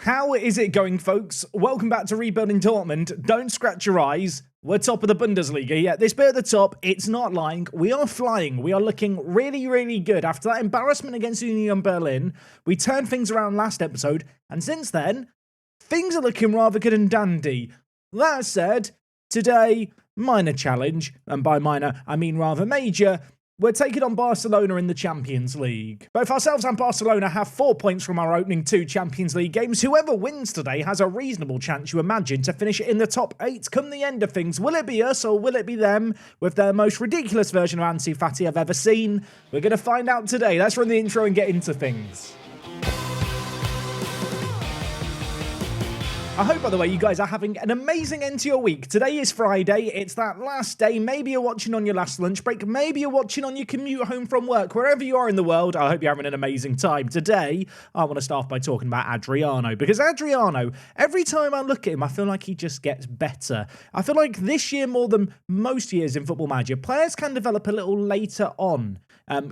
How is it going, folks? Welcome back to Rebuilding Dortmund. Don't scratch your eyes. We're top of the Bundesliga. Yeah, this bit at the top, it's not lying. We are flying. We are looking really, really good. After that embarrassment against Union Berlin, we turned things around last episode, and since then, things are looking rather good and dandy. That said, today, minor challenge, and by minor, I mean rather major. We're taking on Barcelona in the Champions League. Both ourselves and Barcelona have 4 points from our opening 2 Champions League games. Whoever wins today has a reasonable chance, you imagine, to finish in the top 8 come the end of things. Will it be us or will it be them with their most ridiculous version of ANSU FATI I've ever seen? We're going to find out today. Let's run the intro and get into things. I hope, by the way, you guys are having an amazing end to your week. Today is Friday. It's that last day. Maybe you're watching on your last lunch break. Maybe you're watching on your commute home from work. Wherever you are in the world, I hope you're having an amazing time. Today, I want to start by talking about Adriano, because Adriano, every time I look at him, I feel like he just gets better. I feel like this year, more than most years in Football Manager, players can develop a little later on.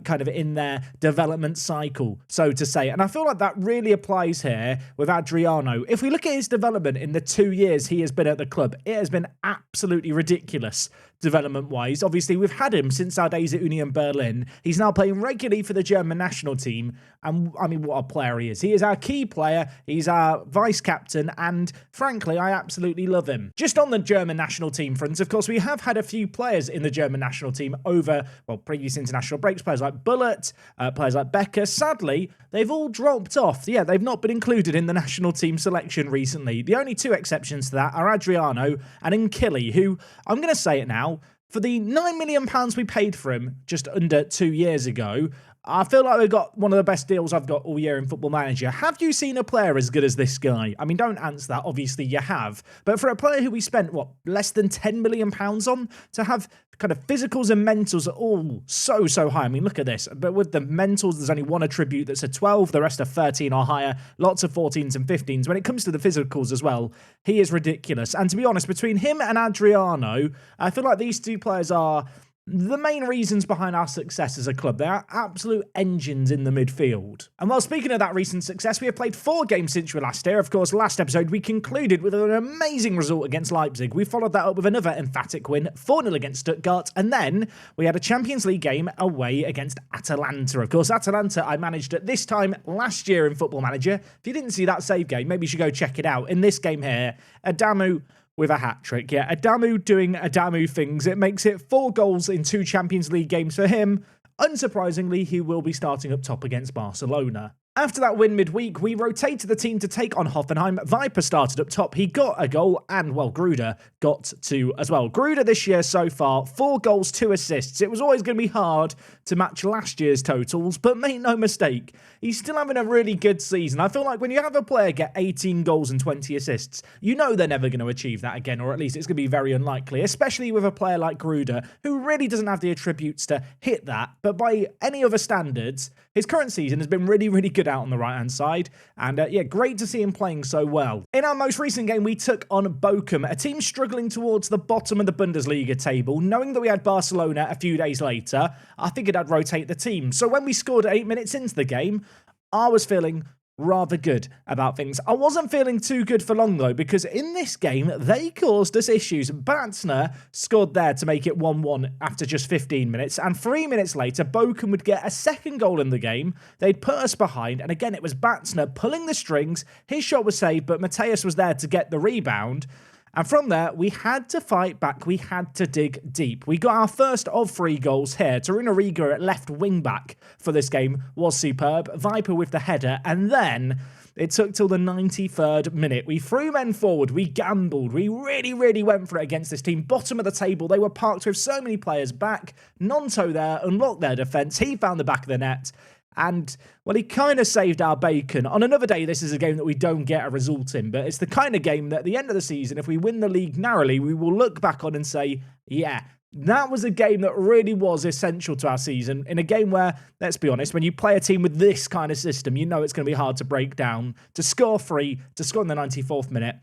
Kind of in their development cycle, so to say. And I feel like that really applies here with Adriano. If we look at his development in the 2 years he has been at the club, it has been absolutely ridiculous development-wise. Obviously, we've had him since our days at Union Berlin. He's now playing regularly for the German national team. And, I mean, what a player he is. He is our key player. He's our vice-captain. And, frankly, I absolutely love him. Just on the German national team front, of course, we have had a few players in the German national team over, well, previous international breaks. Players like Bullet, players like Becker. Sadly, they've all dropped off. Yeah, they've not been included in the national team selection recently. The only 2 exceptions to that are Adriano and Nkili, who, I'm going to say it now, for the £9 million we paid for him just under 2 years ago, I feel like we've got one of the best deals I've got all year in Football Manager. Have you seen a player as good as this guy? I mean, don't answer that. Obviously, you have. But for a player who we spent, what, less than £10 million on, to have kind of physicals and mentals are all so high. I mean, look at this. But with the mentals, there's only one attribute that's a 12. The rest are 13 or higher. Lots of 14s and 15s. When it comes to the physicals as well, he is ridiculous. And to be honest, between him and Adriano, I feel like these 2 players are the main reasons behind our success as a club. They are absolute engines in the midfield. And while speaking of that recent success, we have played 4 games since we were last here. Of course, last episode we concluded with an amazing result against Leipzig. We followed that up with another emphatic win, 4-0 against Stuttgart, and then we had a Champions League game away against Atalanta. Of course, Atalanta I managed at this time last year in Football Manager. If you didn't see that save game, maybe you should go check it out. In this game here, Adamu with a hat-trick. Yeah, Adamu doing Adamu things. It makes it 4 goals in 2 Champions League games for him. Unsurprisingly, he will be starting up top against Barcelona. After that win midweek, we rotated the team to take on Hoffenheim. Viper started up top. He got a goal, and, well, Gruder got 2 as well. Gruder this year so far, 4 goals, 2 assists. It was always going to be hard to match last year's totals, but make no mistake, he's still having a really good season. I feel like when you have a player get 18 goals and 20 assists, you know they're never going to achieve that again, or at least it's going to be very unlikely, especially with a player like Gruder, who really doesn't have the attributes to hit that, but by any other standards, his current season has been really, really good out on the right-hand side, and yeah, great to see him playing so well. In our most recent game, we took on Bochum, a team struggling towards the bottom of the Bundesliga table. Knowing that we had Barcelona a few days later, I figured I'd rotate the team. So when we scored 8 minutes into the game, I was feeling rather good about things. I wasn't feeling too good for long, though, because in this game, they caused us issues. Batzner scored there to make it 1-1 after just 15 minutes, and 3 minutes later, Bochum would get a second goal in the game. They'd put us behind, and again, it was Batzner pulling the strings. His shot was saved, but Mateus was there to get the rebound. And from there, we had to fight back. We had to dig deep. We got our first of 3 goals here. Toruna Riga at left wing back for this game was superb. Viper with the header. And then it took till the 93rd minute. We threw men forward. We gambled. We really went for it against this team. Bottom of the table. They were parked with so many players back. Nonto there unlocked their defence. He found the back of the net. And, well, he kind of saved our bacon. On another day, this is a game that we don't get a result in, but it's the kind of game that at the end of the season, if we win the league narrowly, we will look back on and say, yeah, that was a game that really was essential to our season. In a game where, let's be honest, when you play a team with this kind of system, you know it's going to be hard to break down. To score 3, to score in the 94th minute,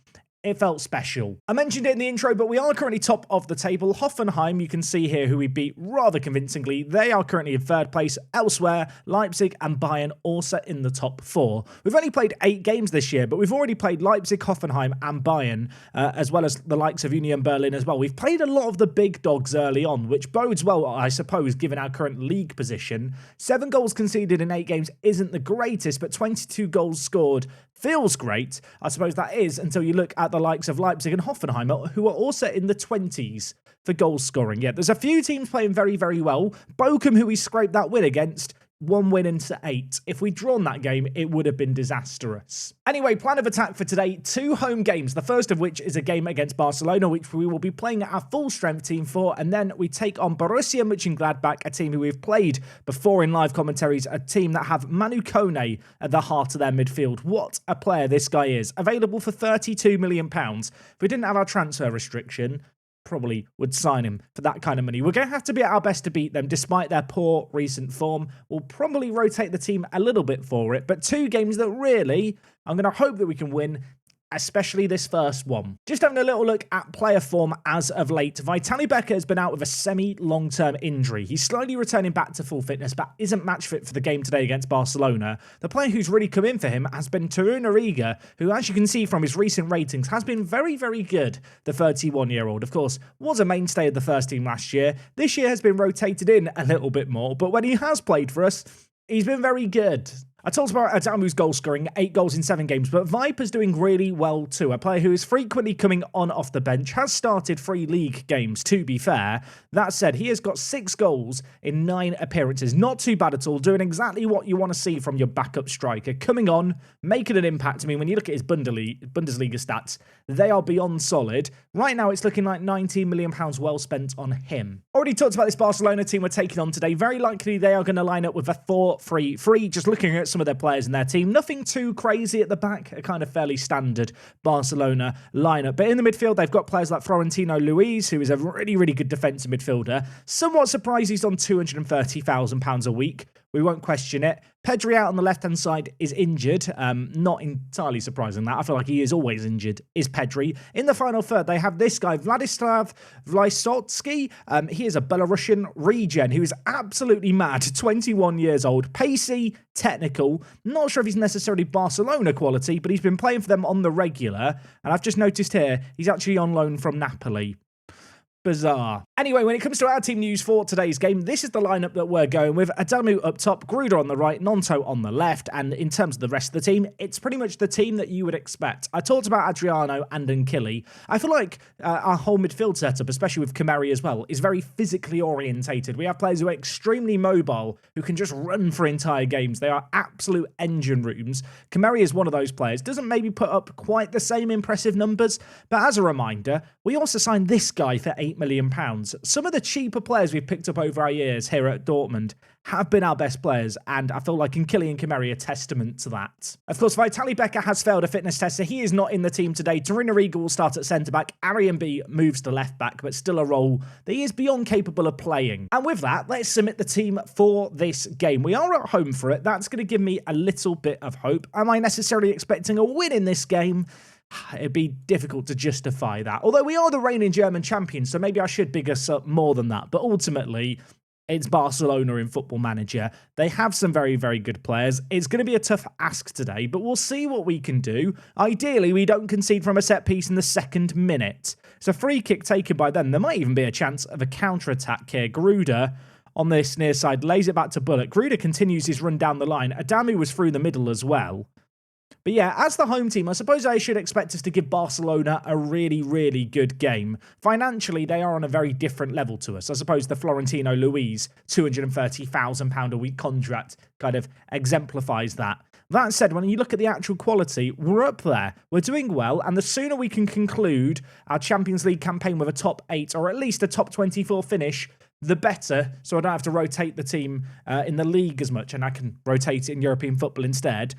it felt special. I mentioned it in the intro, but we are currently top of the table. Hoffenheim, you can see here who we beat rather convincingly. They are currently in third place. Elsewhere, Leipzig and Bayern also in the top 4. We've only played 8 games this year, but we've already played Leipzig, Hoffenheim and Bayern, as well as the likes of Union Berlin as well. We've played a lot of the big dogs early on, which bodes well, I suppose, given our current league position. 7 goals conceded in 8 games isn't the greatest, but 22 goals scored feels great. I suppose that is until you look at the likes of Leipzig and Hoffenheim, who are also in the 20s for goal scoring. Yeah, there's a few teams playing very, very well. Bochum, who we scraped that win against, 1 win into 8. If we'd drawn that game, it would have been disastrous. Anyway, plan of attack for today, 2 home games. The first of which is a game against Barcelona, which we will be playing our full strength team for. And then we take on Borussia Mönchengladbach, a team who we've played before in live commentaries, a team that have Manu Kone at the heart of their midfield. What a player this guy is. Available for £32 million. If we didn't have our transfer restriction, probably would sign him for that kind of money. We're going to have to be at our best to beat them despite their poor recent form. We'll probably rotate the team a little bit for it, but 2 games that really I'm going to hope that we can win, especially this first one. Just having a little look at player form as of late. Vitaly Becker has been out with a semi-long-term injury. He's slowly returning back to full fitness, but isn't match fit for the game today against Barcelona. The player who's really come in for him has been Torun Ariga, who, as you can see from his recent ratings, has been very, very good. The 31-year-old, of course, was a mainstay of the first team last year. This year has been rotated in a little bit more, but when he has played for us, he's been very good. I talked about Adamu's goal scoring, 8 goals in 7 games, but Viper's doing really well too. A player who is frequently coming on off the bench, has started 3 league games, to be fair. That said, he has got 6 goals in 9 appearances. Not too bad at all, doing exactly what you want to see from your backup striker. Coming on, making an impact. I mean, when you look at his Bundesliga stats, they are beyond solid. Right now, it's looking like £19 million well spent on him. Already talked about this Barcelona team we're taking on today. Very likely they are going to line up with a 4-3-3, just looking at some of their players in their team. Nothing too crazy at the back, a kind of fairly standard Barcelona lineup. But in the midfield, they've got players like Florentino Luis, who is a really, really good defensive midfielder. Somewhat surprised he's on £230,000 a week. We won't question it. Pedri out on the left-hand side is injured. Not entirely surprising that. I feel like he is always injured, is Pedri. In the final third, they have this guy, Vladislav Vysotsky. He is a Belarusian regen who is absolutely mad. 21 years old. Pacey, technical. Not sure if he's necessarily Barcelona quality, but he's been playing for them on the regular. And I've just noticed here, he's actually on loan from Napoli. Bizarre. Anyway, when it comes to our team news for today's game, this is the lineup that we're going with. Adamu up top, Gruder on the right, Nonto on the left, and in terms of the rest of the team, it's pretty much the team that you would expect. I talked about Adriano and Nkili. I feel like our whole midfield setup, especially with Kamari as well, is very physically orientated. We have players who are extremely mobile, who can just run for entire games. They are absolute engine rooms. Kamari is one of those players. Doesn't maybe put up quite the same impressive numbers, but as a reminder, we also signed this guy for £8 million. Some of the cheaper players we've picked up over our years here at Dortmund have been our best players, and I feel like Nkili and Kamari are testament to that. Of course, Vitaly Becker has failed a fitness test, so he is not in the team today. Torun Ariga will start at centre-back. Arian B moves to left-back, but still a role that he is beyond capable of playing. And with that, let's submit the team for this game. We are at home for it. That's going to give me a little bit of hope. Am I necessarily expecting a win in this game? It'd be difficult to justify that. Although we are the reigning German champions, so maybe I should big us up more than that. But ultimately, it's Barcelona in Football Manager. They have some very, very good players. It's going to be a tough ask today, but we'll see what we can do. Ideally, we don't concede from a set piece in the 2nd minute. It's a free kick taken by them. There might even be a chance of a counter-attack here. Gruder on this near side lays it back to Bullock. Gruder continues his run down the line. Adamu was through the middle as well. But yeah, as the home team, I suppose I should expect us to give Barcelona a really, really good game. Financially, they are on a very different level to us. I suppose the Florentino Luis £230,000 a week contract kind of exemplifies that. That said, when you look at the actual quality, we're up there. We're doing well, and the sooner we can conclude our Champions League campaign with a top 8 or at least a top 24 finish, the better, so I don't have to rotate the team in the league as much, and I can rotate it in European football instead.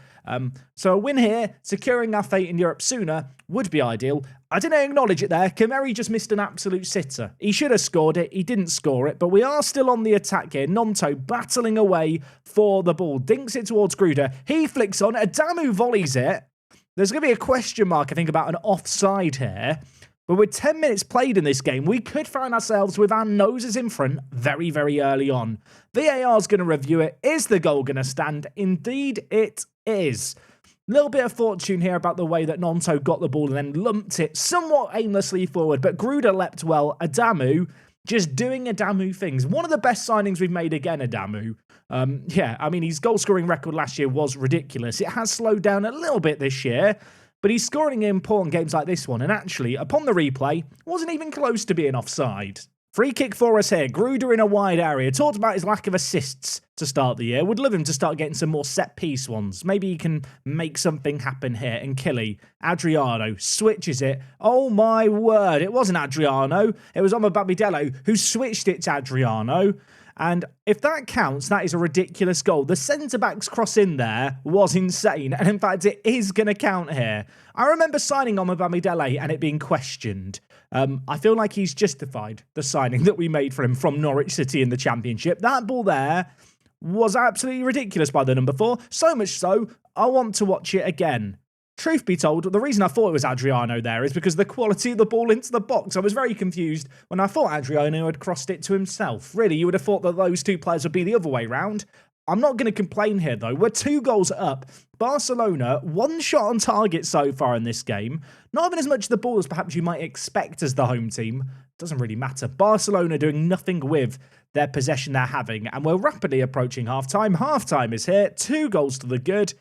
So a win here, securing our fate in Europe sooner, would be ideal. I didn't acknowledge it there. Kamari just missed an absolute sitter. He should have scored it. He didn't score it, but we are still on the attack here. Nonto battling away for the ball. Dinks it towards Gruder. He flicks on. Adamu volleys it. There's going to be a question mark, I think, about an offside here. But with 10 minutes played in this game, we could find ourselves with our noses in front very, very early on. VAR's going to review it. Is the goal going to stand? Indeed, it is. Little bit of fortune here about the way that Gnonto got the ball and then lumped it somewhat aimlessly forward, but Gruder leapt well. Adamu just doing Adamu things. One of the best signings we've made again, Adamu. Yeah, I mean, his goal-scoring record last year was ridiculous. It has slowed down a little bit this year, but he's scoring in important games like this one, and actually, upon the replay, wasn't even close to being offside. Free kick for us here. Gruder in a wide area. Talked about his lack of assists to start the year. Would love him to start getting some more set-piece ones. Maybe he can make something happen here. And Killy, Adriano, switches it. Oh my word, it wasn't Adriano. It was Omobamidele who switched it to Adriano. And if that counts, that is a ridiculous goal. The centre-back's cross in there was insane. And in fact, it is going to count here. I remember signing Omobamidele and it being questioned. I feel like he's justified the signing that we made for him from Norwich City in the Championship. That ball there was absolutely ridiculous by the number 4. So much so, I want to watch it again. Truth be told, the reason I thought it was Adriano there is because the quality of the ball into the box. I was very confused when I thought Adriano had crossed it to himself. Really, you would have thought that those two players would be the other way round. I'm not going to complain here, though. We're 2 goals up. Barcelona, 1 shot on target so far in this game. Not even as much of the ball as perhaps you might expect as the home team. Doesn't really matter. Barcelona doing nothing with their possession they're having. And we're rapidly approaching half-time. Half-time is here. 2 goals to the good.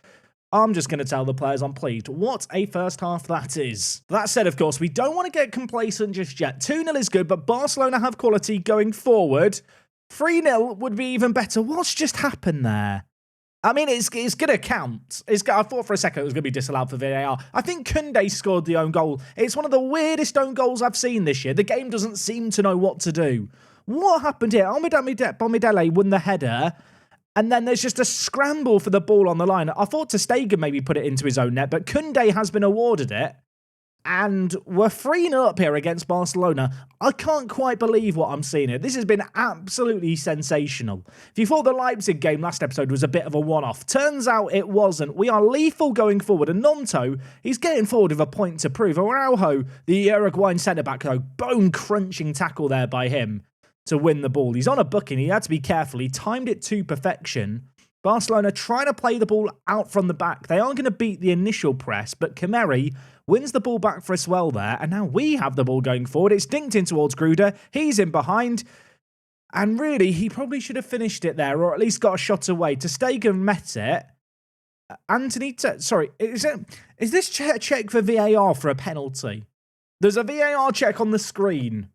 I'm just going to tell the players I'm pleased. What a first half that is. That said, of course, we don't want to get complacent just yet. 2-0 is good, but Barcelona have quality going forward. 3-0 would be even better. What's just happened there? I mean, it's going to count. I thought for a second it was going to be disallowed for VAR. I think Koundé scored the own goal. It's one of the weirdest own goals I've seen this year. The game doesn't seem to know what to do. What happened here? Omobamidele won the header, and then there's just a scramble for the ball on the line. I thought ter Stegen maybe put it into his own net, but Koundé has been awarded it. And we're 3-0 up here against Barcelona. I can't quite believe what I'm seeing here. This has been absolutely sensational. If you thought the Leipzig game last episode was a bit of a one-off, turns out it wasn't. We are lethal going forward. And Gnonto, he's getting forward with a point to prove. Araujo, the Uruguayan centre-back, though, bone-crunching tackle there by him to win the ball. He's on a booking. He had to be careful. He timed it to perfection. Barcelona trying to play the ball out from the back. They aren't going to beat the initial press, but Kameri wins the ball back for us well there, and now we have the ball going forward. It's dinked in towards Gruder. He's in behind, and really, he probably should have finished it there, or at least got a shot away. ter Stegen met it. Anthony, sorry, is this check for VAR for a penalty? There's a VAR check on the screen.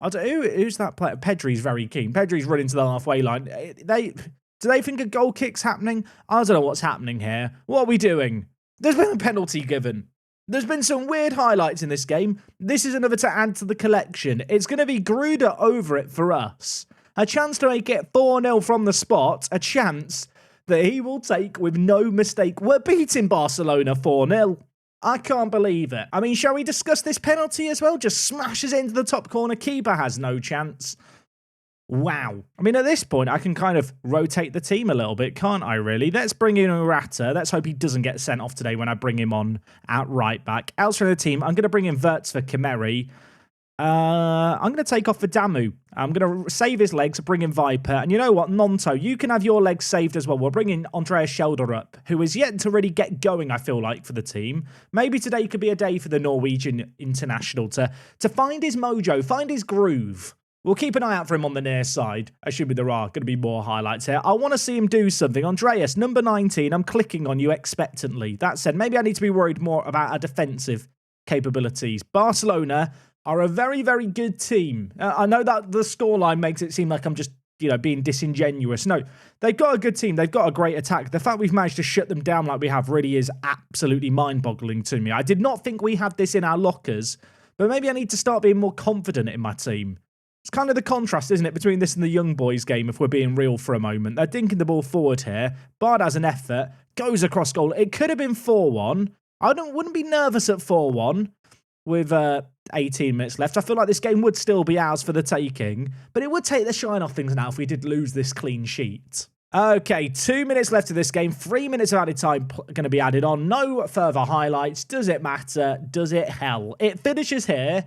I don't know, who's that player? Pedri's very keen. Pedri's running to the halfway line. Do they think a goal kick's happening? I don't know what's happening here. What are we doing? There's been a penalty given. There's been some weird highlights in this game. This is another to add to the collection. It's going to be Gruder over it for us. A chance to make it 4-0 from the spot. A chance that he will take with no mistake. We're beating Barcelona 4-0. I can't believe it. I mean, shall we discuss this penalty as well? Just smashes it into the top corner. Keeper has no chance. Wow. I mean, at this point, I can kind of rotate the team a little bit, can't I, really? Let's bring in Urata. Let's hope he doesn't get sent off today when I bring him on at right back. Elsewhere in the team, I'm going to bring in Wirtz for Kameri. I'm going to take off for Damu. I'm going to save his legs, bring in Viper. And you know what? Gnonto, you can have your legs saved as well. We'll bring in Andreas Schelder up, who is yet to really get going, I feel like, for the team. Maybe today could be a day for the Norwegian international to find his mojo, find his groove. We'll keep an eye out for him on the near side. Assuming there are going to be more highlights here. I want to see him do something. Andreas, number 19, I'm clicking on you expectantly. That said, maybe I need to be worried more about our defensive capabilities. Barcelona are a very, very good team. I know that the scoreline makes it seem like I'm just, being disingenuous. No, they've got a good team. They've got a great attack. The fact we've managed to shut them down like we have really is absolutely mind-boggling to me. I did not think we had this in our lockers, but maybe I need to start being more confident in my team. It's kind of the contrast, isn't it, between this and the young boys game, if we're being real for a moment. They're dinking the ball forward here. Bard has an effort, goes across goal. It could have been 4-1. I wouldn't be nervous at 4-1 with 18 minutes left. I feel like this game would still be ours for the taking, but it would take the shine off things now if we did lose this clean sheet. Okay, 2 minutes left of this game. 3 minutes of added time going to be added on. No further highlights. Does it matter? Does it hell? It finishes here.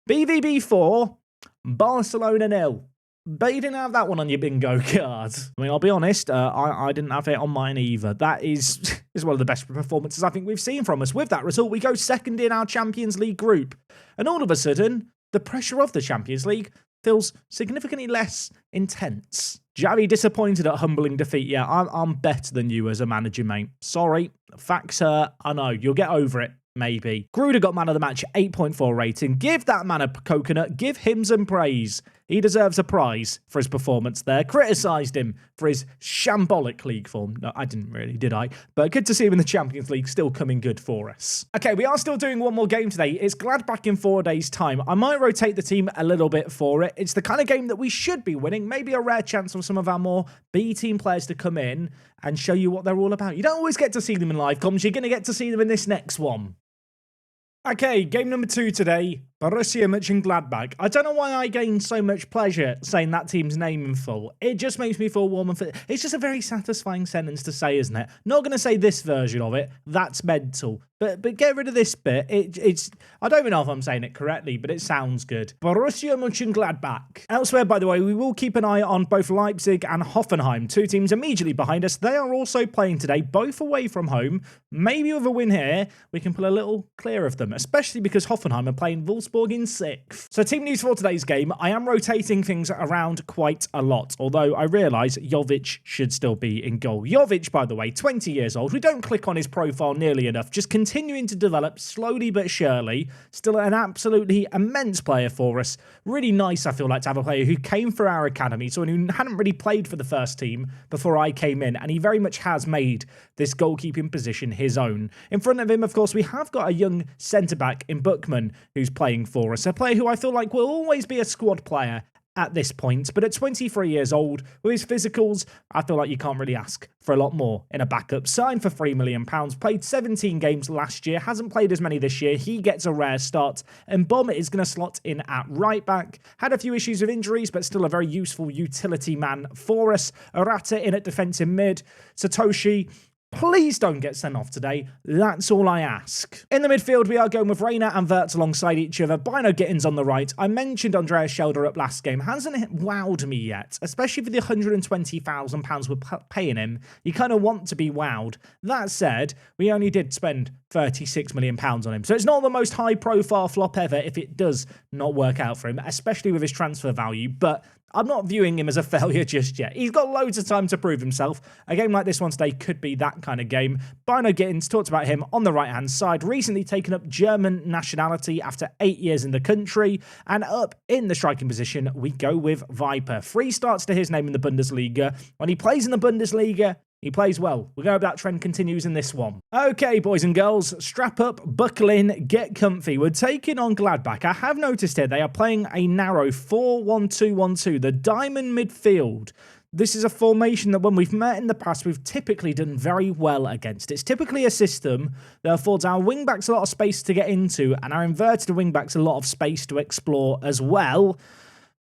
BVB 4, Barcelona 0. But you didn't have that one on your bingo card. I mean, I'll be honest, I didn't have it on mine either. That is one of the best performances I think we've seen from us. With that result, we go second in our Champions League group. And all of a sudden, the pressure of the Champions League feels significantly less intense. Javi disappointed at humbling defeat. Yeah, I'm better than you as a manager, mate. Sorry. Facts hurt. I know. You'll get over it. Maybe. Gruder got man of the match, 8.4 rating. Give that man a coconut. Give him some praise. He deserves a prize for his performance there. Criticised him for his shambolic league form. No, I didn't really, did I? But good to see him in the Champions League, still coming good for us. Okay, we are still doing one more game today. It's Gladbach in 4 days' time. I might rotate the team a little bit for it. It's the kind of game that we should be winning. Maybe a rare chance for some of our more B-team players to come in and show you what they're all about. You don't always get to see them in live comms. You're going to get to see them in this next one. Okay, game number 2 today, Borussia Mönchengladbach. I don't know why I gain so much pleasure saying that team's name in full. It just makes me feel warm and fit. It's just a very satisfying sentence to say, isn't it? Not going to say this version of it. That's mental. But get rid of this bit. It's I don't even know if I'm saying it correctly, but it sounds good. Borussia Mönchengladbach. Elsewhere, by the way, we will keep an eye on both Leipzig and Hoffenheim, 2 teams immediately behind us. They are also playing today, both away from home. Maybe with a win here, we can pull a little clear of them, especially because Hoffenheim are playing Wolfsburg in 6th. So team news for today's game. I am rotating things around quite a lot, although I realise Jovic should still be in goal. Jovic, by the way, 20 years old. We don't click on his profile nearly enough. Just continuing to develop slowly but surely. Still an absolutely immense player for us. Really nice, I feel like, to have a player who came for our academy, someone who hadn't really played for the first team before I came in, and he very much has made this goalkeeping position his own. In front of him, of course, we have got a young centre-back in Bookman who's playing for us. A player who I feel like will always be a squad player at this point, but at 23 years old, with his physicals, I feel like you can't really ask for a lot more in a backup. Signed for £3 million, played 17 games last year, hasn't played as many this year. He gets a rare start, and Bomb is going to slot in at right back. Had a few issues with injuries, but still a very useful utility man for us. Arata in at defensive mid. Satoshi, please don't get sent off today. That's all I ask. In the midfield, we are going with Reina and Wirtz alongside each other. Bino Gittins on the right. I mentioned Andreas Schelder up last game. Hasn't wowed me yet, especially for the £120,000 we're paying him. You kind of want to be wowed. That said, we only did spend £36 million on him. So it's not the most high-profile flop ever if it does not work out for him, especially with his transfer value. But I'm not viewing him as a failure just yet. He's got loads of time to prove himself. A game like this one today could be that kind of game. Bino Gittins, talked about him on the right-hand side. Recently taken up German nationality after 8 years in the country. And up in the striking position, we go with Viper. 3 starts to his name in the Bundesliga. When he plays in the Bundesliga, he plays well. We're going to hope that trend continues in this one. Okay, boys and girls, strap up, buckle in, get comfy. We're taking on Gladbach. I have noticed here they are playing a narrow 4-1-2-1-2, the diamond midfield. This is a formation that when we've met in the past, we've typically done very well against. It's typically a system that affords our wingbacks a lot of space to get into and our inverted wingbacks a lot of space to explore as well.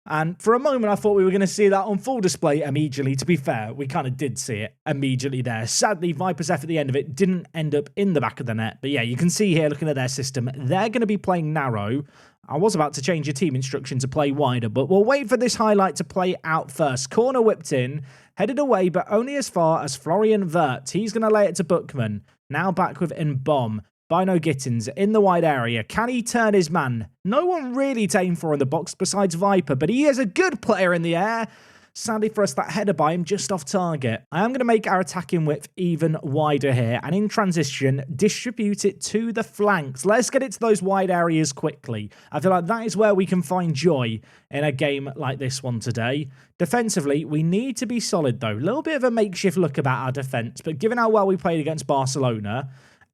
And for a moment, I thought we were going to see that on full display immediately. To be fair, we kind of did see it immediately there. Sadly, Viper's F at the end of it didn't end up in the back of the net. But yeah, you can see here, looking at their system, they're going to be playing narrow. I was about to change your team instruction to play wider, but we'll wait for this highlight to play out first. Corner whipped in, headed away, but only as far as Florian Wirtz. He's going to lay it to Bookman. Now back with Mbom. Bino Gittins in the wide area. Can he turn his man? No one really to aim for in the box besides Viper, but he is a good player in the air. Sadly for us, that header by him just off target. I am going to make our attacking width even wider here, and in transition, distribute it to the flanks. Let's get it to those wide areas quickly. I feel like that is where we can find joy in a game like this one today. Defensively, we need to be solid though. A little bit of a makeshift look about our defence, but given how well we played against Barcelona,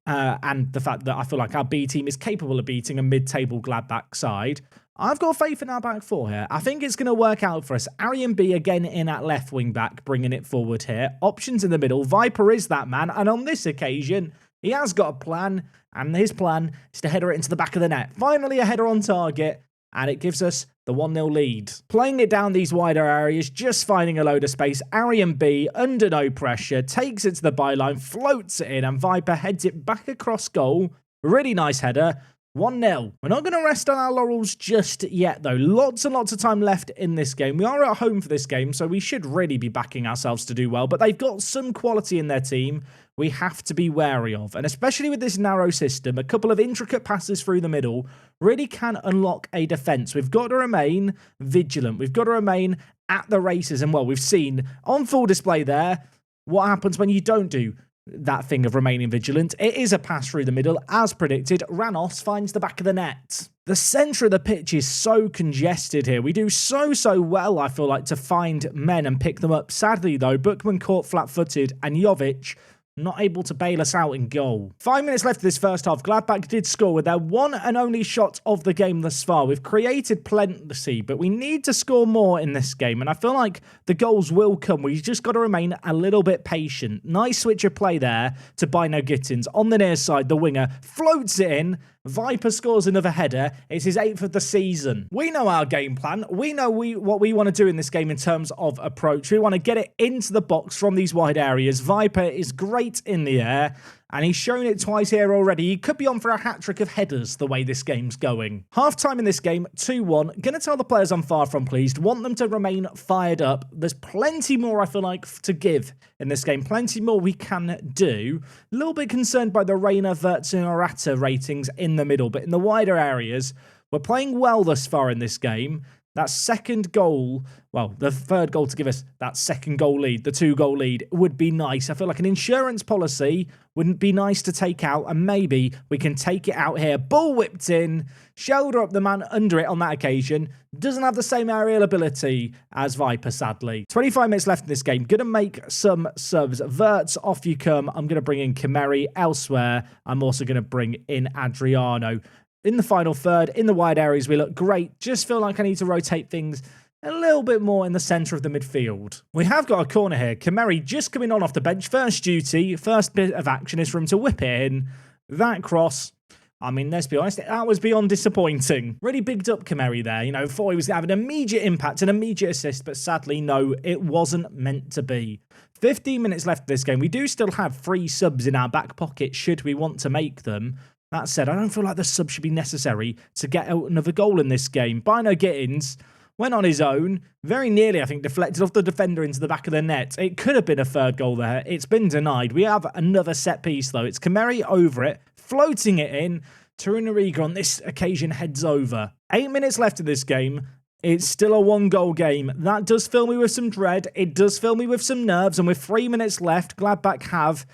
and the fact that I feel like our B team is capable of beating a mid-table Gladbach side, I've got faith in our back four here. I think it's going to work out for us. Arian B again in at left wing back, bringing it forward here. Options in the middle. Viper is that man, and on this occasion, he has got a plan, and his plan is to header it into the back of the net. Finally, a header on target, and it gives us the 1-0 lead. Playing it down these wider areas, just finding a load of space. Arian B, under no pressure, takes it to the byline, floats it in, and Viper heads it back across goal. Really nice header. 1-0. We're not going to rest on our laurels just yet, though. Lots and lots of time left in this game. We are at home for this game, so we should really be backing ourselves to do well, but they've got some quality in their team we have to be wary of, and especially with this narrow system, a couple of intricate passes through the middle really can unlock a defence. We've got to remain vigilant. We've got to remain at the races, and well, we've seen on full display there what happens when you don't do that thing of remaining vigilant. It is a pass through the middle, as predicted. Ranos finds the back of the net. The centre of the pitch is so congested here. We do so well, I feel like, to find men and pick them up. Sadly, though, Bookman caught flat-footed, and Jovic not able to bail us out in goal. 5 minutes left of this first half. Gladbach did score with their one and only shot of the game thus far. We've created plenty, but we need to score more in this game, and I feel like the goals will come. We've just got to remain a little bit patient. Nice switch of play there to Bino Gittins. On the near side, the winger floats it in. Viper scores another header. It's his 8th of the season. We know our game plan. We know what we want to do in this game in terms of approach. We want to get it into the box from these wide areas. Viper is great in the air, and he's shown it twice here already. He could be on for a hat-trick of headers the way this game's going. Half-time in this game, 2-1. Gonna tell the players I'm far from pleased. Want them to remain fired up. There's plenty more, I feel like, to give in this game. Plenty more we can do. A little bit concerned by the Reina, Wirtz and Arata ratings in the middle, but in the wider areas, we're playing well thus far in this game. That second goal, well, the third goal to give us that second goal lead, the 2-goal lead, would be nice. I feel like an insurance policy wouldn't be nice to take out, and maybe we can take it out here. Ball whipped in, shoulder up the man under it on that occasion. Doesn't have the same aerial ability as Viper, sadly. 25 minutes left in this game. Going to make some subs. Wirtz, off you come. I'm going to bring in Kimeri. Elsewhere, I'm also going to bring in Adriano. In the final third, in the wide areas, we look great. Just feel like I need to rotate things a little bit more in the centre of the midfield. We have got a corner here. Kimeri just coming on off the bench. First duty, first bit of action is for him to whip it in. That cross, I mean, let's be honest, that was beyond disappointing. Really bigged up Kimeri there. You know, thought he was going to have an immediate impact, an immediate assist, but sadly, no, it wasn't meant to be. 15 minutes left of this game. We do still have 3 subs in our back pocket should we want to make them. That said, I don't feel like the sub should be necessary to get out another goal in this game. Bino Gittins went on his own, very nearly, I think, deflected off the defender into the back of the net. It could have been a third goal there. It's been denied. We have another set piece, though. It's Kimeri over it, floating it in. Torunariga on this occasion heads over. 8 minutes left in this game. It's still a 1-goal game. That does fill me with some dread. It does fill me with some nerves. And with 3 minutes left, Gladbach have...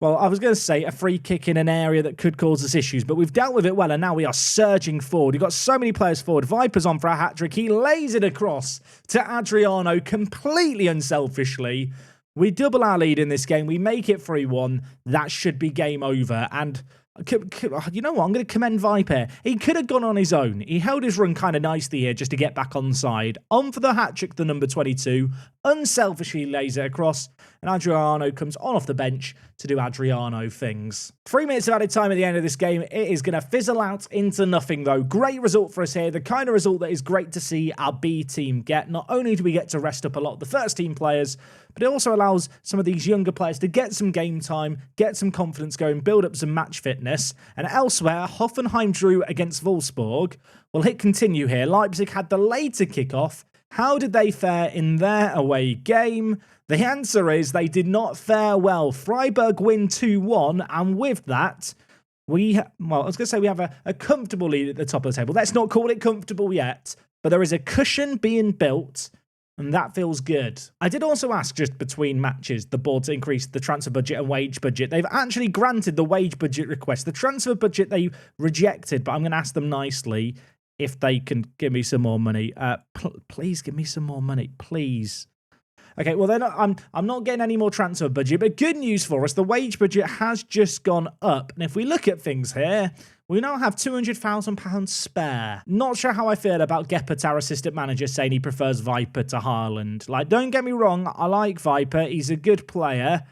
well, I was going to say a free kick in an area that could cause us issues, but we've dealt with it well, and now we are surging forward. We've got so many players forward. Viper's on for a hat-trick. He lays it across to Adriano completely unselfishly. We double our lead in this game. We make it 3-1. That should be game over, and... you know what? I'm going to commend Viper. He could have gone on his own. He held his run kind of nicely here just to get back on side. On for the hat-trick, the number 22. Unselfishly lays it across. And Adriano comes on off the bench to do Adriano things. 3 minutes of added time at the end of this game. It is going to fizzle out into nothing, though. Great result for us here. The kind of result that is great to see our B team get. Not only do we get to rest up a lot of the first team players, but it also allows some of these younger players to get some game time, get some confidence going, build up some match fitness. And elsewhere, Hoffenheim drew against Wolfsburg. We'll hit continue here. Leipzig had the later kickoff. How did they fare in their away game? The answer is they did not fare well. Freiburg win 2-1, and with that, we have a comfortable lead at the top of the table. Let's not call it comfortable yet, but there is a cushion being built, and that feels good. I did also ask just between matches the board to increase the transfer budget and wage budget. They've actually granted the wage budget request. The transfer budget they rejected, but I'm going to ask them nicely if they can give me some more money. Please give me some more money, please. Okay, well, I'm not getting any more transfer budget, but good news for us, the wage budget has just gone up. And if we look at things here, we now have £200,000 spare. Not sure how I feel about Geppert, our assistant manager, saying he prefers Viper to Haaland. Like, don't get me wrong, I like Viper. He's a good player.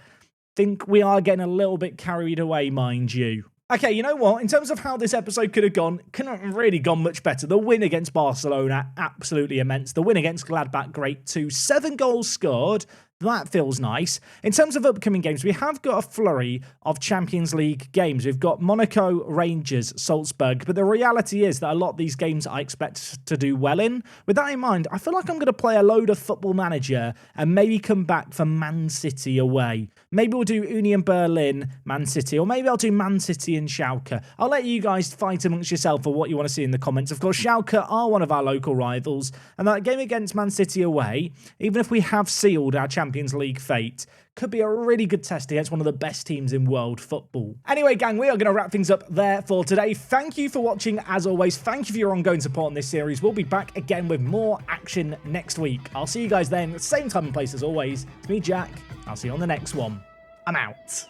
Think we are getting a little bit carried away, mind you. Okay, you know what? In terms of how this episode could have gone, couldn't have really gone much better. The win against Barcelona, absolutely immense. The win against Gladbach, great too. 7 goals scored. That feels nice. In terms of upcoming games, we have got a flurry of Champions League games. We've got Monaco, Rangers, Salzburg, but the reality is that a lot of these games I expect to do well in. With that in mind, I feel like I'm going to play a load of Football Manager and maybe come back for Man City away. Maybe we'll do Union Berlin, Man City, or maybe I'll do Man City and Schalke. I'll let you guys fight amongst yourself for what you want to see in the comments. Of course, Schalke are one of our local rivals, and that game against Man City away, even if we have sealed our Champions League fate, could be a really good test against one of the best teams in world football. Anyway, gang, we are going to wrap things up there for today. Thank you for watching, as always. Thank you for your ongoing support on this series. We'll be back again with more action next week. I'll see you guys then, same time and place as always. It's me, Jack. I'll see you on the next one. I'm out.